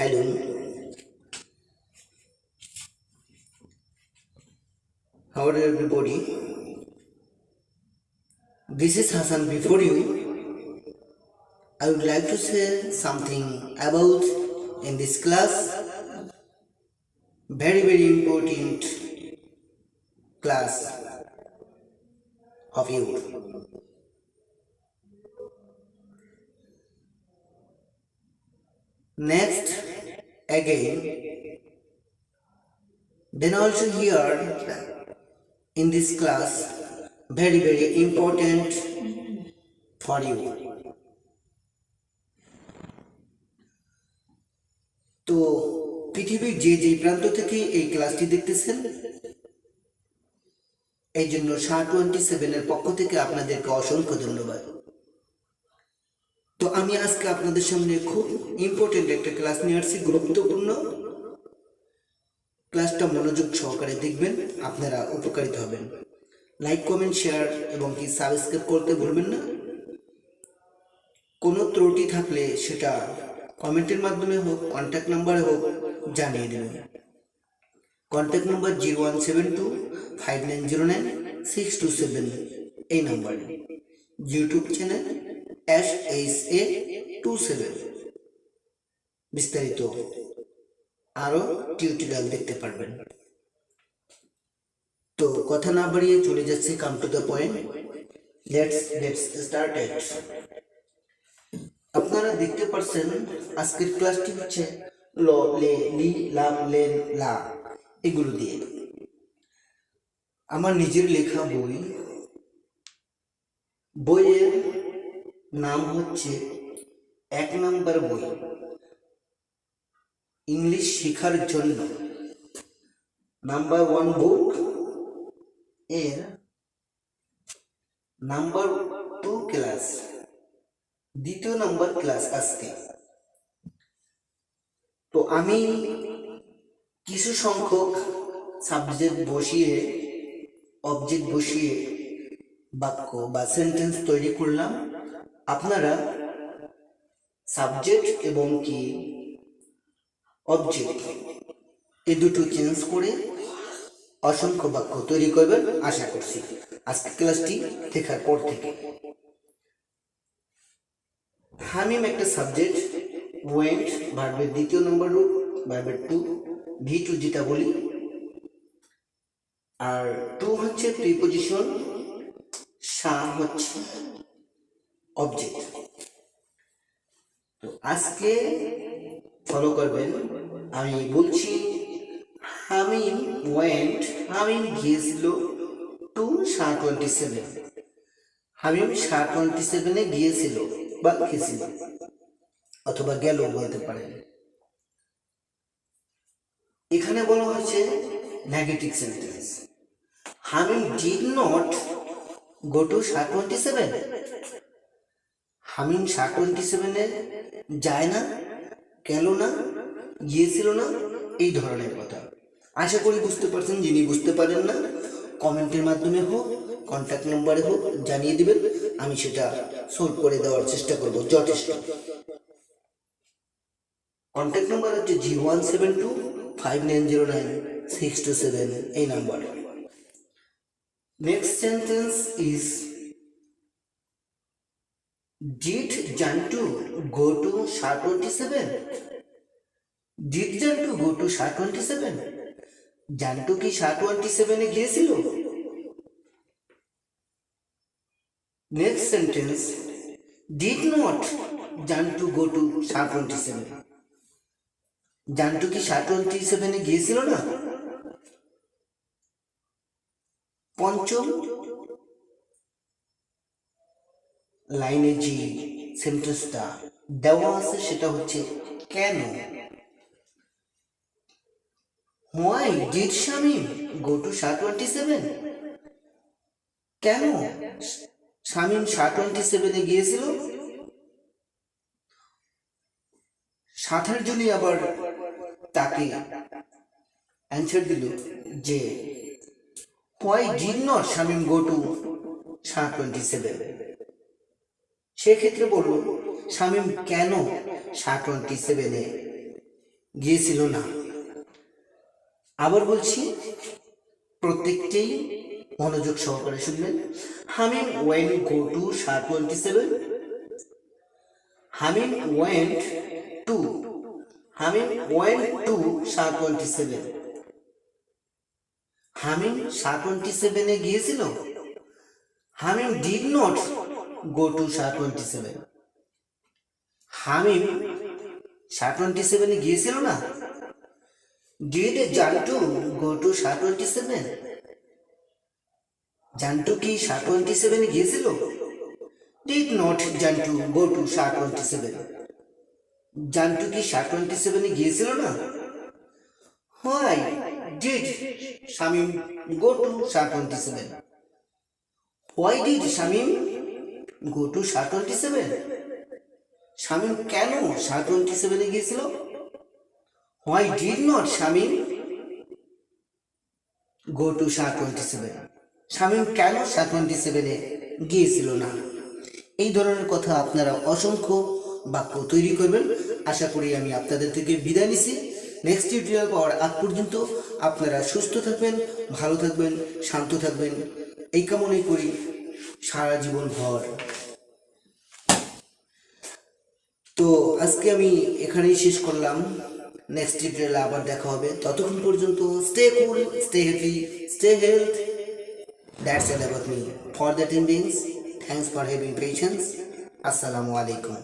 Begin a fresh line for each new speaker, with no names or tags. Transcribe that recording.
Hello, how are you everybody? This is Hassan. Before you, I would like to say something about in this class, very important class of you. Next, again, then also here in this class, very important for you. তো পৃথিবীর যে প্রান্ত থেকে এই ক্লাসটি দেখতেছেন এই জন্য SHA-27 এর পক্ষ থেকে আপনাদেরকে অসংখ্য ধন্যবাদ। তো আমি আজকে আপনাদের সামনে খুব ইম্পর্টেন্ট একটা ক্লাস নিয়ে আসছি, গুরুত্বপূর্ণ ক্লাসটা মনোযোগ সহকারে দেখবেন, আপনারা উপকারিত হবেন। লাইক কমেন্ট শেয়ার এবং কি সাবস্ক্রাইব করতে ভুলবেন না। কোনো ত্রুটি থাকলে সেটা কমেন্টের মাধ্যমে হোক, কন্ট্যাক্ট নাম্বারে হোক, জানিয়ে দেবেন। কন্ট্যাক্ট নাম্বার 01725909 627 এই নাম্বারে। ইউটিউব চ্যানেল SHA27, বিস্তারিত আরো টিউটোরিয়াল দেখতে পারবেন। তো কথা না বাড়িয়ে চলে যাচ্ছি, come to the point. Let's start it. আপনারা দেখতে পাচ্ছেন আজকের ক্লাসটি হচ্ছে ল, লে, লি, লাম, লেন, লা এগুলো দিয়ে। আমার নিজের লেখা বইয়ের নাম হচ্ছে 1 নম্বর বই ইংলিশ শেখার জন্য, নাম্বার 1 বুক এর নাম্বার 2 ক্লাস, দ্বিতীয় নাম্বার ক্লাস আজকে। তো আমি কিছু সংখ্যক সাবজেক্ট বসিয়ে, অবজেক্ট বসিয়ে বাক্য বা সেন্টেন্স তৈরি করলাম। আপনারা সাবজেক্ট এবং কি অবজেক্ট এই দুটো চেঞ্জ করে অসংখ্য বাক্য তৈরি করবেন আশা করছি আজকে ক্লাসটি দেখার পর থেকে। হামিম একটা সাবজেক্ট, ওয়েন্ট ভার্বের দ্বিতীয় নম্বর রূপ, ভার্বের টু, V2 যেটা বলি, আর টু হচ্ছে প্রিপজিশন, সা হচ্ছে অবজেক্ট। তো আজকে ফলো করবেন, আমি বলছি হামিম ওয়েন্ট, হামিম গিয়েছিল টু SHA-27, হামিম SHA-27 গিয়েছিল বা গেছিল অথবা গেল বলতে পারেন। এখানে বলা হয়েছে negative sentence. Hamim did not go two SHA-27, Hamim SHA-27 যায় না, গেল না, গিয়েছিল না, এই ধরনের কথা। আশা করি বুঝতে পারছেন। যিনি বুঝতে পারেন না কমেন্টের মাধ্যমে হোক, কন্ট্যাক্ট নাম্বারে হোক জানিয়ে দিবেন, আমি সেটা সলভ করে দেওয়ার চেষ্টা করব যথেষ্ট। কন্ট্যাক্ট নাম্বার হচ্ছে 01725909 627 এই number. Next sentence is did Jantu go two SHA-27, did Jantu go two SHA-27, Jantu কি SHA-27 গিয়েছিল? Next sentence did not Jantu go two SHA-27, Jantu কি SHA-27 গিয়েছিল না? পঞ্চম লাইনে যে সেন্টেন্সটা দেওয়া আছে সেটা হচ্ছে কেন। Why did Shamim go two SHA-27, কেন শামিম SHA-27 গিয়েছিল? সাথের জন্য আবার তাকে অ্যান্সার দিল যে why did not Shamim go two SHA-27, সেক্ষেত্রে বলল শামিম কেন SHA-27 গিয়েছিল না। আবার বলছি, প্রত্যেককেই মনোযোগ সহকারে শুনবেন। Hamim went go to Shah 27। Hamim went to Hamim went to Shah 27। Hamim Shah 27-এ গিয়েছিল। Hamim did not go to Shah 27। Hamim Shah 27-এ গিয়েছিল না। Did Jantu go to Shah 27? Jantu কি শাহ 27-এ গিয়েছিল? Did not Jantu go to Shah 27। Jantu কি শাহ 27-এ গিয়েছিল না। Why did Shamim go to Shah 27? Why did Shamim go to Shah 27? Shamim কেন শাহ 27-এ গিয়েছিল? Why did not Shamim go to Shah 27? Shamim কেন শাহ 27-এ গিয়েছিল না। এই ধরনের কথা আপনারা অসংখ্য বাক্য তৈরি করবেন। আশা করি আমি আপনাদের থেকে বিদায় নিছি। নেক্সট টিউটোরিয়াল পাওয়ার আগ পর্যন্ত আপনারা সুস্থ থাকবেন, ভালো থাকবেন, শান্ত থাকবেন, এই কামনাই করি সারা জীবন ভর। তো আজকে আমি এখানেই শেষ করলাম। নেক্সট টিউটোরিয়ালে আবার দেখা হবে। ততক্ষণ পর্যন্ত stay cool, stay happy, stay health. That's all about me. For the time being, thanks for having patience. Assalamu alaikum.